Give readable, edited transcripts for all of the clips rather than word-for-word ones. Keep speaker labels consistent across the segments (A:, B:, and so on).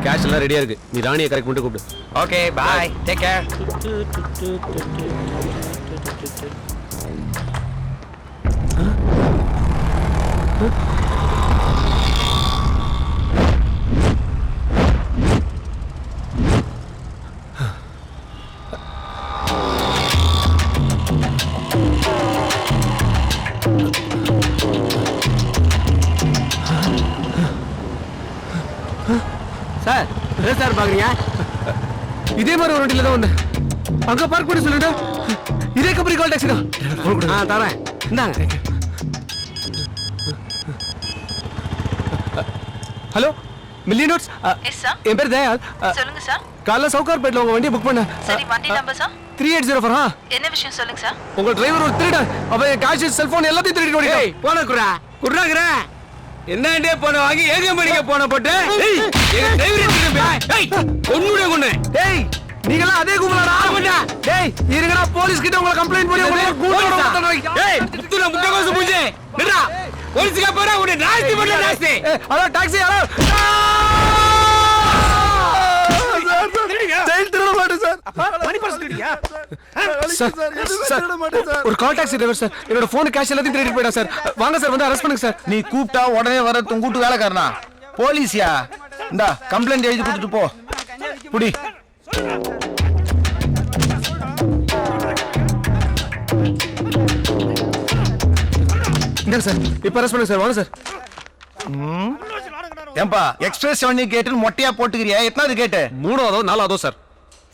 A: Cash எல்லாம் ரெடியா இருக்கு. நீ ராணியை கரெக்ட் பண்ணிட்டு கூப்பிடு.
B: Okay bye, take care.
A: Sir என்ன சார் பாக்குறீங்க? இதே மாதிரி ஒரு வண்டியில தான் வந்தேன். அங்க பார்க் பண்ணி சொல்லிட்டு இதே கம்பெனி கால் டாக்ஸி தான். தரேன், இந்தாங்க. Hello million notes. என் பேர் தயால்.
C: சொல்லுங்க சார்.
A: காலைல சவுகார்பேட்ல உங்க வண்டியை புக் பண்ண.
C: சரி, வண்டி நம்பர் சார்
A: 3804.
C: என்ன விஷயம் சொல்லுங்க சார்.
A: உங்க டிரைவர் ஒரு திருடன். அவன் கேஷ், செல்போன் எல்லாத்தையும் திருடிட்டு ஓடிட்டான்.
B: போன குறாக்குற என்னண்டே போன வாங்கி ஏடிஎம் படிக்க போன போட்டு ஒண்ணுடைய
A: டேய் நீங்களா அதே கும்பலடா? டேய் இருங்கடா, போலீஸ் கிட்ட உங்களை கம்ப்ளைண்ட் பண்ணி உங்களை கூட்டோட மாட்டறீங்க.
B: டேய் முத்துற முட்டகோசு பூஜே நிடா. போலீஸ்க்கு போறா உன்னை நாஸ்தி பண்ணல நாஸ்தி.
A: Hello taxi, hello. டேய் திருட மாட்டேன் சார். மணி பர்ஸ் திருடியா? சார் ஒரு கால் டாக்ஸி டிரைவர் சார். என்னோட போன் கேஷ் எல்லாத்தையும் திருடிட்டு போயிட்டா சார். வாங்க சார், வந்து அரெஸ்ட் பண்ணுங்க சார்.
D: நீ கூப்பிட்டா உடனே வர கூட்டு வேலைக்காரனா? போலீஸ்யா? இந்தா கம்ப்ளைண்ட் எழுதி கொடுத்துட்டு போ. புடி.
A: இங்க சார், இப்ப அரெஸ்ட் பண்ணுங்க சார். வாங்க சார்.
D: ஏம்பா எக்ஸ்பிரஸ் 7 கேட்னு மொட்டையா போட்டுக்கிறியா? எத்தனாவது கேட்?
A: 3ஆவதோ 4ஆவதோ சார்.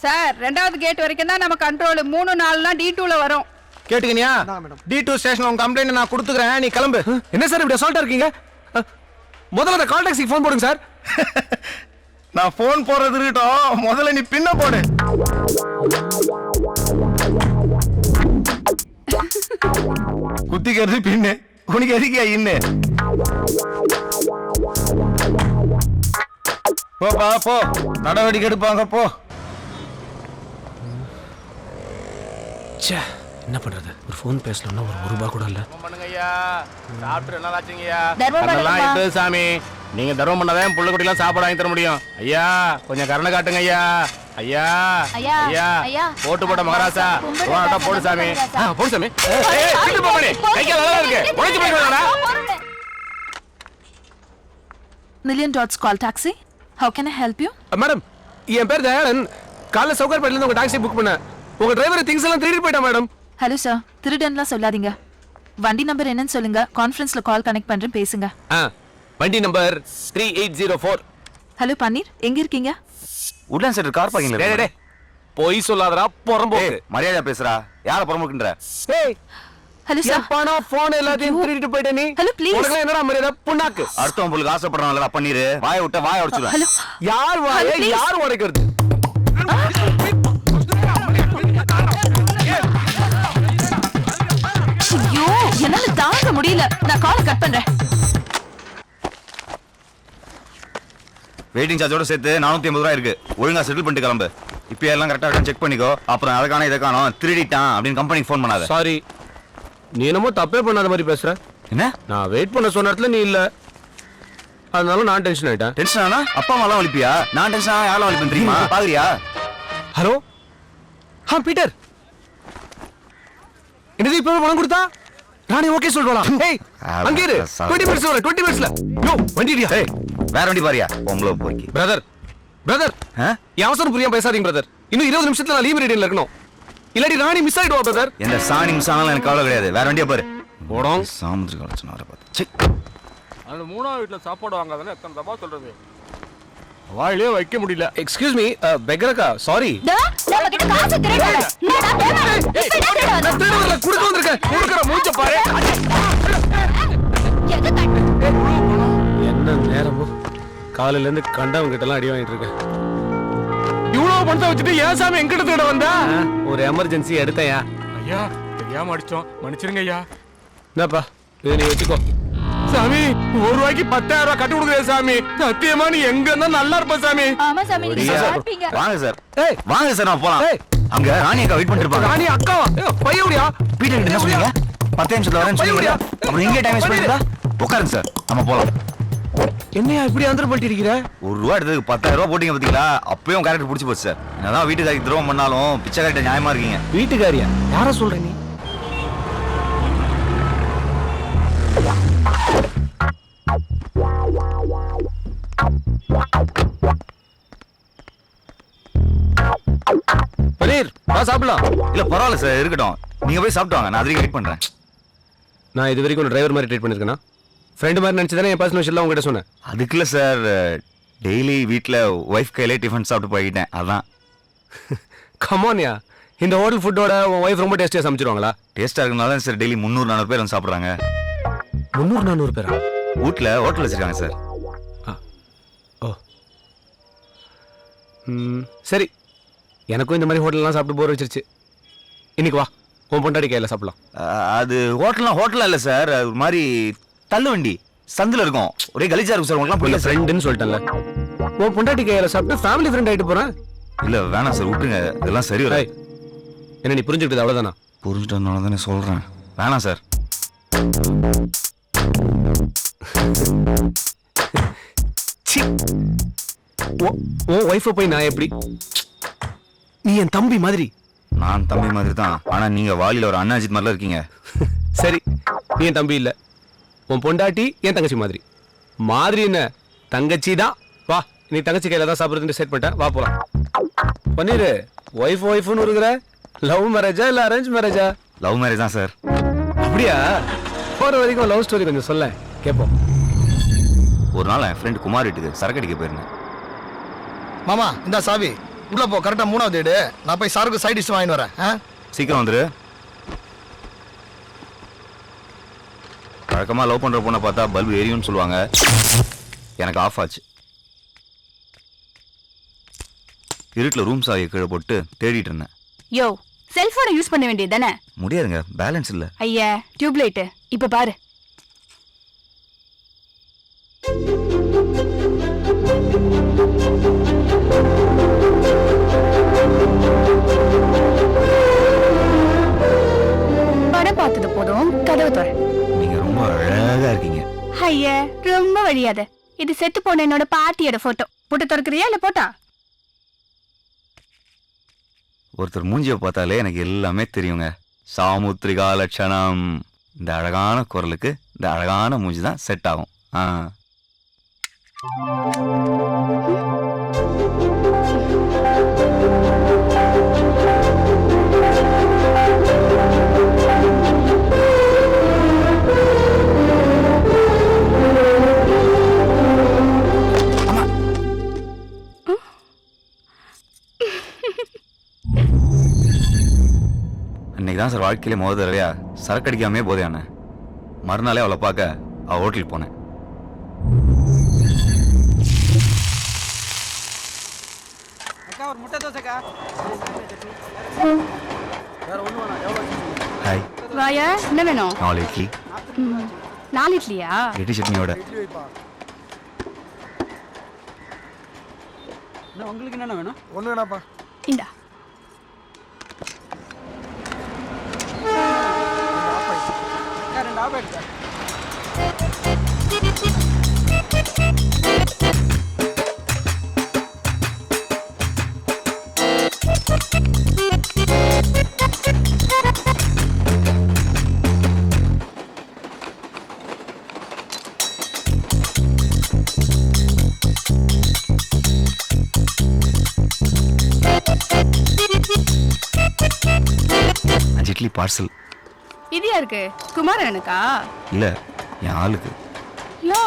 E: சார் 2வது கேட் வரைக்கும் தான் நம்ம கண்ட்ரோல். 3 4னா D2ல வரும்.
D: கேட்டுக்கனியா? D2 ஸ்டேஷன் உங்க கம்ப்ளைண்ட் நான் கொடுத்துக்கிறேன், நீ கிளம்பு.
A: என்ன சார் இப்படி அசால்ட்டா இருக்கீங்க? முதல்ல அந்த கால் டாக்ஸிக்கு ஃபோன் போடுங்க சார்.
D: நான் போன் போறது இருக்கட்டும், முதல்ல நீ பின்ன போடு. குத்திக்கிறது பின்னு, உனக்கு எதுக்கியா இன்னு? போப்பா போ, நடவடிக்கை எடுப்பாங்க போ.
A: என்ன பண்றது? ஒரு ஃபோன் பேசலன்னா ஒரு ரூபாய் கூட இல்ல.
B: பண்ணுங்கய்யா, சாப்பிட்டு நல்லா ஆச்சுங்கய்யா.
C: தர்மம்
B: அதெல்லாம்
C: பண்ணுங்கம்மா.
B: இது சாமி, நீங்க தர்மம் பண்ணாதான் புள்ள குட்டிலாம் சாப்பாடு வாங்கி தர முடியும். ஐயா கொஞ்சம் கருணை காட்டுங்க ஐயா. ஐயா
C: ஐயா,
B: ஐயா
C: ஐயா.
B: போட்டு போட மகாராசா போடு சாமி. போடு சாமி. கைக்கால நல்லா இருக்கு, உழைச்சு போயிடுவாடா.
C: Million dots call taxi. How can I help you?
A: Madam, என் பேர் தயாளன். காலைல சவுகார்பேட்ல இருந்து உங்க டாக்ஸி புக் பண்ணேன். உங்க டிரைவர் திங்ஸ் எல்லாம் திருடிட்டு போயிட்டான் மேடம்.
C: ஹலோ சார், திருடன்லாம் சொல்லாதீங்க. வண்டி நம்பர் என்னன்னு சொல்லுங்க. கான்ஃபரன்ஸ்ல கால் கனெக்ட் பண்றேன், பேசுங்க.
A: வண்டி நம்பர் 3804.
C: ஹலோ பன்னீர், எங்க இருக்கீங்க?
D: உட்லாண்ட் சென்டர் கார் பார்க்கிங்ல.
A: டேய் டேய் போய் சொல்லாதடா, புறம்போக்கு.
D: மரியாதை பேசுறா. யார புறம்போக்குன்ற?
A: ஏய்
C: ஹலோ சார்.
A: எப்பனா போன் எல்லாத்தையும் திருடிட்டு போயிட்ட நீ.
C: Hello please.
A: உனக்கு என்னடா மரியாதை? புண்ணாக்கு.
D: அடுத்தவன் உங்களுக்கு ஆசைப்படுறான்ல பன்னீர், வாயை விட்ட வாயை உடைச்சிடுவேன்.
C: ஹலோ
A: யார் வாயை யார் உடைக்கிறது?
C: ஐயோ, என்னால தாங்க முடியல. நான் காலை கட் பண்றேன்.
D: வெயிட்டிங் சார்ஜோட சேர்த்து 450 ரூபாய் இருக்கு. ஒழுங்கா செட்டில் பண்ணிட்டு கிளம்பு. இப்போ எல்லாம் கரெக்டா இருக்கான்னு செக் பண்ணிக்கோ. அப்புறம் அதுக்கான இதை காணோம் திருடிட்டான் அப்படின்னு கம்பெனிக்கு ஃபோன் பண்ணாத.
A: சாரி, நீ என்னமோ தப்பே பண்ணாத மாதிரி பேசுற.
D: என்ன?
A: நான் வெயிட் பண்ண சொன்ன இடத்துல நீ இல்ல, அதனால நான் டென்ஷன் ஆயிட்டேன்.
D: டென்ஷன் ஆனா அப்பா அம்மா எல்லாம் வலிப்பியா? நான் டென்ஷன் ஆனா யாரெல்லாம் வலிப்பேன் தெரியுமா? பாக்குறியா?
A: ஹலோ பீட்டர், என்னது இப்போ பணம் கொடுத்தா ராணி ஓகே சொல்றலாம். ஏய் அங்க இரு, 20 மினிட்ஸ் வர. 20 மினிட்ஸ்ல யோ வண்டிடியா.
D: ஏய் வேற வண்டி பாரியா பொம்பளை போய்க்கு.
A: பிரதர் அவசரம் புரியாம பேசாதீங்க பிரதர். இன்னும் 20 நிமிஷத்துல நான் லீவ் ரீடிங்ல இருக்கணும். இல்லாட்டி ராணி மிஸ் ஆயிடுவா பிரதர்.
D: எந்த சாணி மிஸ் ஆனாலும் எனக்கு கவலை கிடையாது. வேற வண்டியா பாரு.
A: போடும்
D: சாமுத்திரி கலச்சன வர பாத்து.
B: அந்த 3ஆவது வீட்ல சாப்பாடு வாங்காதன்னு எத்தனை தடவை சொல்றது? வாயிலே வைக்க முடியல.
A: எக்ஸ்கியூஸ் மீ பெகரக்கா, சாரி.
C: நம்ம கிட்ட காசு திருடல.
A: நான் திருடல குடுக்க வந்திருக்கேன். குடுக்குற மூஞ்ச பாரு. என்ன நேரமோ காலையில இருந்து கண்டவங்க கிட்ட எல்லாம் அடி வாங்கிட்டு இருக்கேன்.
B: இவ்வளவு பணத்தை வச்சுட்டு ஏன் சாமி எங்கிட்ட தேட வந்தா?
A: ஒரு எமர்ஜென்சி எடுத்தையா.
B: ஐயா தெரியாம அடிச்சோம், மன்னிச்சிருங்க ஐயா.
A: என்னப்பா இது நீ வச்சுக்கோ.
B: சாமி 1 ரூபாய்க்கு 10,000 ரூபாய் கட்டி கொடுக்குறேன் சாமி. சத்தியமா நீ எங்க இருந்தா நல்லா இருப்ப சாமி.
C: ஆமா சாமி, நீங்க சாப்பிட்டீங்க.
D: வாங்க சார்.
A: ஏய்
D: வாங்க சார் நான் போலாம். அங்க ராணி அக்கா வெயிட் பண்ணிட்டு இருப்பாங்க.
A: ராணி அக்காவா? பையவுடியா?
D: பீட்டர் என்ன சொன்னீங்க? 10 நிமிஷத்துல வரேன்னு சொன்னீங்க. அப்புறம் இங்கே டைம் வேஸ்ட் பண்ணிட்டா உட்காருங்க சார், நம்ம போலாம்.
A: என்னையா இப்படி ஆந்திர பல்ட்டி இருக்கிற?
D: ₹1 எடுத்ததுக்கு 10,000 ரூபாய் போட்டீங்க பாத்தீங்களா? அப்பயும் கேரக்டர் பிடிச்சி போச்சு சார். என்னதான் வீட்டுக்காரிக்கு துரோகம் பண்ணாலும் பிச்சைக்காரிட்ட நியாயமா இருக்கீங்க.
A: வீட்டுக்காரியா? யார சொல்ற நீ? பனீர் வா சாப்பிடலாம்.
D: இல்ல பரவாயில்ல சார், இருக்கட்டும். நீங்க போய் சாப்பிட்டு வாங்க, நான் அதுக்கு வெயிட் பண்றேன்.
A: நான் இது வரைக்கும் ஒரு டிரைவர் மாதிரி ட்ரீட் பண்ணிருக்கேனா? ஃப்ரெண்ட் மாதிரி நினைச்சதானே என் பர்சனல் விஷயம் உங்ககிட்ட சொன்னேன்.
D: அதுக்குள்ள சார், டெய்லி வீட்டில் ஒய்ஃப் கையிலே டிஃபன் சாப்பிட்டு போய்கிட்டேன், அதான்.
A: கமான்யா, இந்த ஹோட்டல் ஃபுட்டோட உன் ஒய்ஃப் ரொம்ப டேஸ்டியாக சமைச்சிருவாங்களா?
D: டேஸ்ட்டாக இருக்கனால தான் சார் டெய்லி 300-400 பேர் வந்து சாப்பிட்றாங்க.
A: 300-400 பேரா?
D: வீட்டில் ஹோட்டல் வச்சிருக்காங்க சார்.
A: ஓ சரி, எனக்கும் இந்த மாதிரி ஹோட்டல்லாம் சாப்பிட்டு போர் வச்சிருச்சு. இன்னைக்கு வா, உன் பொண்டாடி கையில் சாப்பிடலாம்.
D: அது ஹோட்டலாம் இல்லை சார், அது ஒரு மாதிரி தள்ளு வண்டி சந்தில் இருக்கும். ஒரே கலிஜா இருக்கும் சார். உங்களுக்குலாம்
A: இல்லை
D: புரியல.
A: ஃப்ரெண்டுன்னு சொல்லிட்டேன்ல. உன் பொண்டாட்டி கையில் சாப்பிட்டு ஃபேமிலி ஃப்ரெண்ட் ஆகிட்டு போகிறேன்.
D: இல்லை வேணாம் சார், விட்டுருங்க. இதெல்லாம் சரி வர.
A: என்ன நீ புரிஞ்சுக்கிட்டது அவ்வளோதானா?
D: புரிஞ்சுட்டதுனால தானே சொல்கிறேன். வேணாம் சார்.
A: உன் ஒய்ஃபை போய் நான் எப்படி? நீ என் தம்பி மாதிரி.
D: நான் தம்பி மாதிரி தான், ஆனால் நீங்கள் வாலியில் ஒரு அண்ணாஜித் மாதிரிலாம் இருக்கீங்க.
A: சரி, நீ என் தம்பி இல்லை, உன் பொண்டாட்டி என் தங்கச்சி மாதிரி. மாதிரி என்ன, தங்கச்சி தான். வா, நீ தங்கச்சி கையில் தான் சாப்பிட்றதுன்னு செட் பண்ணிட்டேன். வா போலாம். பன்னீர், ஒய்ஃப்னு இருக்கிற. லவ் மேரேஜா இல்லை அரேஞ்ச் மேரேஜா?
D: லவ் மேரேஜ் தான் சார்.
A: அப்படியா? போகிற வரைக்கும் லவ் ஸ்டோரி கொஞ்சம் சொல்ல கேட்போம்.
D: ஒரு நாள் என் ஃப்ரெண்ட் குமார் வீட்டுக்கு சரக்கு அடிக்க போயிருந்தேன்.
F: மாமா இந்த சாவி உள்ள போ, கரெக்டா 3வது வீடு. நான் போய் சாருக்கு சைட் டிஷ் வாங்கிட்டு வரேன்.
D: சீக்கிரம் வந்துரு. வழக்கமாக லவ் பண்ணுற பொண்ணை பார்த்தா பல்பு எரியும்னு சொல்லுவாங்க. எனக்கு ஆஃப் ஆச்சு. இருட்டில் ரூம் சாவியை கீழே போட்டு தேடிட்டு இருந்தேன்.
E: யோ, செல்போனை யூஸ் பண்ண வேண்டியது தானே?
D: முடியாதுங்க, பேலன்ஸ் இல்லை.
E: ஐயா, டியூப்லைட் இப்ப பாரு. படம் பார்த்தது போதும், கதவு தர.
D: நீங்க ரொம்ப அழகா இருக்கீங்க.
E: ஐயா, ரொம்ப வழியாத. இது செத்து போன என்னோட பாட்டியோட போட்டோ. போட்டு திறக்கிறியா இல்ல போட்டா?
D: ஒருத்தர் மூஞ்சியை பார்த்தாலே எனக்கு எல்லாமே தெரியுங்க. சாமுத்திரிகா லட்சணம். இந்த அழகான குரலுக்கு இந்த அழகான மூஞ்சி தான் செட் ஆகும். அன்னைக்கு தான் சார் வாழ்க்கையிலே முதல் தடவையா சரக்கு அடிக்காமே போதையான. மறுநாளே அவளை பார்க்க அவள் ஹோட்டலுக்கு போனேன். ஹாய்.
E: வாயா, என்ன வேணும்?
D: 4 இட்லி.
E: 4 இட்லியா?
D: இட்லி சட்னியோட.
A: உங்களுக்கு என்ன வேணும்?
F: ஒண்ணு வேணாப்பா.
E: இந்தா.
D: இட்லி பார்சல்.
E: இது யாருக்கு? குமாரனுக்கா?
D: இல்ல, என் ஆளுக்கு.
E: யோ,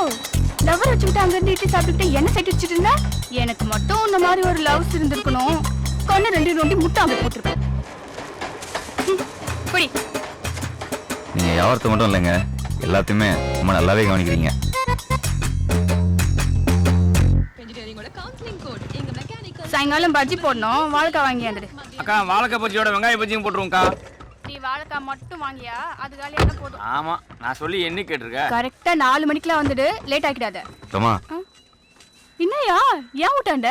E: லவர் வச்சுக்கிட்டு அங்க இருந்து இட்லி சாப்பிட்டுட்டு என்ன சைட் வச்சுட்டு இருந்தா? எனக்கு மட்டும் இந்த மாதிரி ஒரு லவ்ஸ் இருந்திருக்கணும். கண்ணு 2 நோண்டி முட்டை அங்க போட்டுருப்பேன். புடி.
D: நீங்க யாவரத்தை மட்டும் இல்லைங்க, எல்லாத்தையுமே ரொம்ப நல்லாவே கவனிக்கிறீங்க.
E: சாயங்காலம் பஜ்ஜி போடணும், வாழைக்காய் வாங்கி வந்துடு.
B: அக்கா, வாழைக்காய் பஜ்ஜியோட வெங்காய பஜ்ஜியும் போட்டுருவோம்க்கா.
E: நீ வாழைக்காய் மட்டும் வாங்கியா? அது காலியான போதும்.
B: ஆமா, நான் சொல்லி என்ன கேட்டிருக்க?
E: கரெக்டா 4 மணிக்கெல்லாம் வந்துடு, லேட் ஆக்கிடாத.
D: தம்மா,
E: என்னையா ஏன் விட்டாண்ட?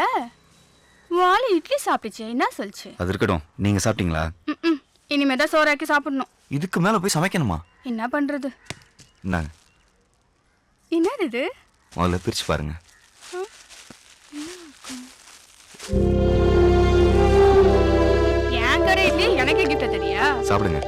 E: வாழை இட்லி சாப்பிட்டுச்சு, என்ன சொல்லுச்சு?
D: அது இருக்கட்டும். நீங்க சாப்பிட்டீங்களா?
E: இனிமே தான் சோறாக்கி சாப்பிடணும்.
D: இதுக்கு மேல போய் சமைக்கணுமா?
E: என்ன பண்றது?
D: இந்தாங்க.
E: என்னது இது?
D: முதல்ல பிரிச்சு பாருங்க.
E: என் கடை இல்லையே எனக்கே கிஃப்ட் தெரியா?
D: சாப்பிடுங்க.